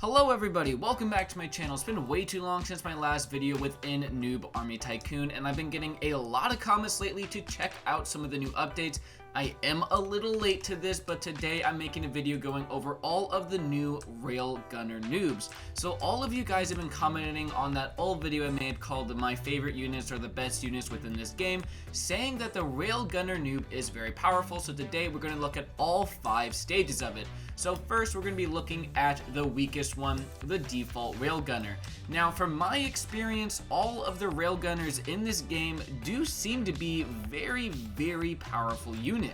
Hello everybody, welcome back to my channel. It's been way too long since my last video within Noob Army Tycoon, and I've been getting a lot of comments lately to check out some of the new updates. I am a little late to this, but today I'm making a video going over all of the new Railgunner Noobs. So all of you guys have been commenting on that old video I made called My Favorite Units or the Best Units Within This Game, saying that the Railgunner Noob is very powerful. So today we're going to look at all 5 stages of it. So first we're going to be looking at the weakest one, the default Railgunner. Now from my experience, all of the Railgunners in this game do seem to be very powerful units.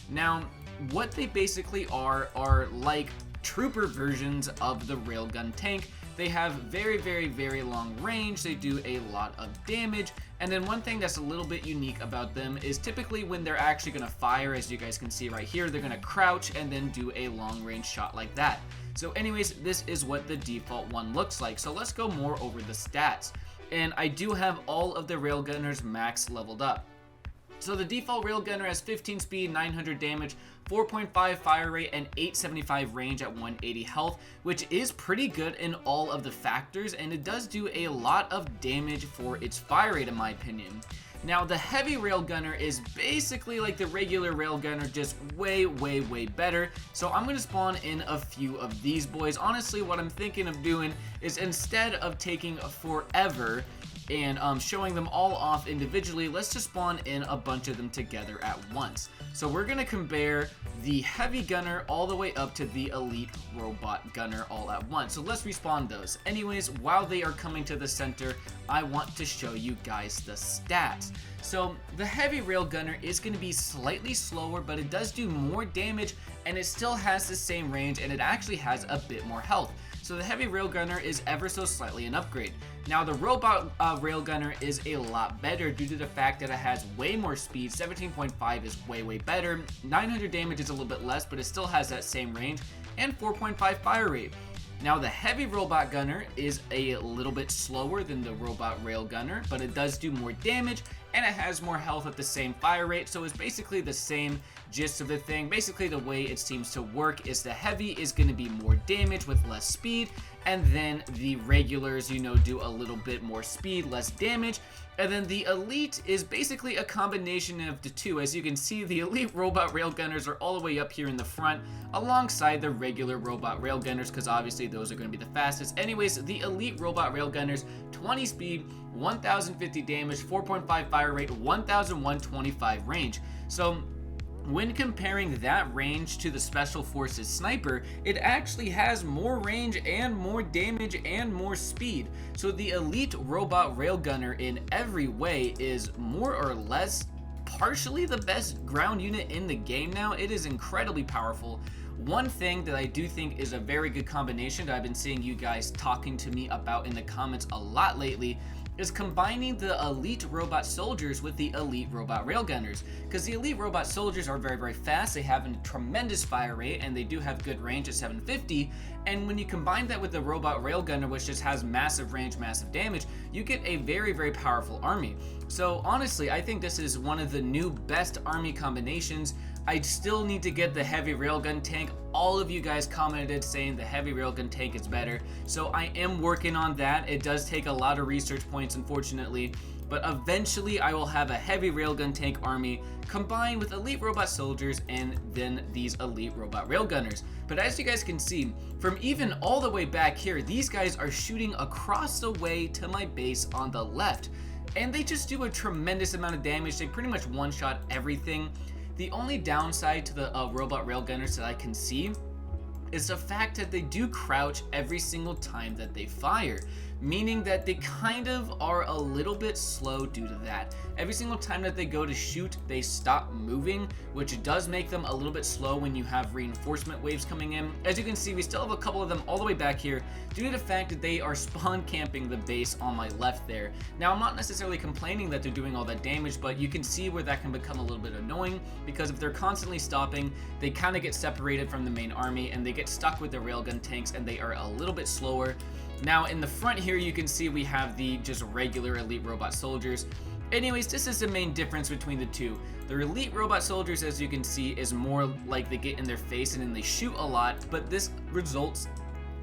Now what they basically are like trooper versions of the railgun tank. They have very long range, they do a lot of damage, and then one thing that's a little bit unique about them is typically when they're actually going to fire, as you guys can see right here, they're going to crouch and then do a long range shot like that. So anyways, this is what the default one looks like. So let's go more over the stats. And I do have all of the Railgunners max leveled up. So the default Railgunner has 15 speed, 900 damage, 4.5 fire rate, and 875 range at 180 health, which is pretty good in all of the factors, and it does do a lot of damage for its fire rate in my opinion. Now the heavy Railgunner is basically like the regular Railgunner, just way better. So I'm going to spawn in a few of these boys. Honestly, what I'm thinking of doing is instead of taking forever and showing them all off individually, let's just spawn in a bunch of them together at once. So we're going to compare the heavy gunner all the way up to the elite robot gunner all at once. So let's respawn those. Anyways, while they are coming to the center, I want to show you guys the stats. So the heavy railgunner is going to be slightly slower, but it does do more damage and it still has the same range, and it actually has a bit more health. So the heavy railgunner is ever so slightly an upgrade. Now the robot railgunner is a lot better due to the fact that it has way more speed. 17.5 is way better. 900 damage is a little bit less, but it still has that same range, and 4.5 fire rate. Now the heavy robot gunner is a little bit slower than the robot railgunner, but it does do more damage and it has more health at the same fire rate, so it's basically the same gist of the thing. Basically the way it seems to work is the heavy is going to be more damage with less speed, and then the regulars, you know, do a little bit more speed, less damage. And then the elite is basically a combination of the two. As you can see, the elite robot railgunners are all the way up here in the front alongside the regular robot railgunners, because obviously those are going to be the fastest. Anyways, the elite robot railgunners, 20 speed, 1050 damage, 4.5 fire rate, 1125 range. So when comparing that range to the Special Forces Sniper, it actually has more range and more damage and more speed. So the elite robot railgunner in every way is more or less partially the best ground unit in the game now. It is incredibly powerful. One thing that I do think is a very good combination that I've been seeing you guys talking to me about in the comments a lot lately is combining the elite robot soldiers with the elite robot railgunners, because the elite robot soldiers are very fast, they have a tremendous fire rate, and they do have good range at 750, and when you combine that with the robot railgunner, which just has massive range, massive damage, you get a very powerful army. So honestly, I think this is one of the new best army combinations. I still need to get the heavy railgun tank. All of you guys commented saying the heavy railgun tank is better, so I am working on that. It does take a lot of research points, unfortunately, but eventually I will have a heavy railgun tank army combined with elite robot soldiers and then these elite robot railgunners. But as you guys can see, from even all the way back here, these guys are shooting across the way to my base on the left, and they just do a tremendous amount of damage. They pretty much one-shot everything. The only downside to the robot railgunners that I can see is the fact that they do crouch every single time that they fire, meaning that they kind of are a little bit slow due to that. Every single time that they go to shoot, they stop moving, which does make them a little bit slow when you have reinforcement waves coming in. As you can see, we still have a couple of them all the way back here due to the fact that they are spawn camping the base on my left there. Now, I'm not necessarily complaining that they're doing all that damage, but you can see where that can become a little bit annoying, because if they're constantly stopping, they kind of get separated from the main army and they get stuck with the railgun tanks and they are a little bit slower. Now in the front here, you can see we have the just regular elite robot soldiers. Anyways, this is the main difference between the two. The elite robot soldiers, as you can see, is more like they get in their face and then they shoot a lot, but this results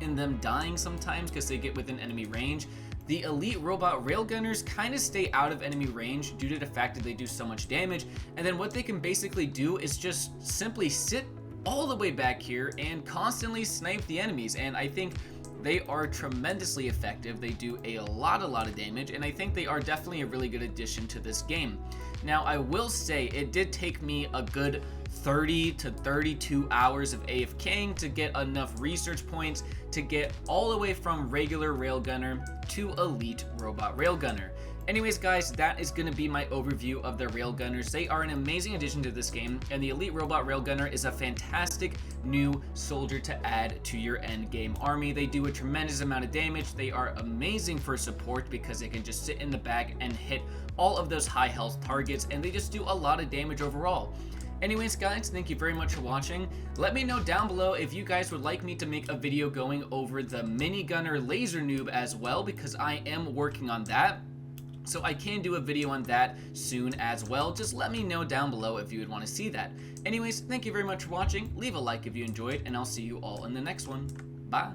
in them dying sometimes because they get within enemy range. The elite robot railgunners kind of stay out of enemy range due to the fact that they do so much damage, and then what they can basically do is just simply sit all the way back here and constantly snipe the enemies, and I think they are tremendously effective. They do a lot of damage, and I think they are definitely a really good addition to this game. Now, I will say it did take me a good 30 to 32 hours of AFKing to get enough research points to get all the way from regular railgunner to elite robot railgunner. Anyways, guys, that is going to be my overview of the railgunners. They are an amazing addition to this game, and the elite robot railgunner is a fantastic new soldier to add to your end game army. They do a tremendous amount of damage. They are amazing for support because they can just sit in the back and hit all of those high health targets, and they just do a lot of damage overall. Anyways, guys, thank you very much for watching. Let me know down below if you guys would like me to make a video going over the minigunner laser noob as well, because I am working on that. So I can do a video on that soon as well. Just let me know down below if you would want to see that. Anyways, thank you very much for watching. Leave a like if you enjoyed, and I'll see you all in the next one. Bye.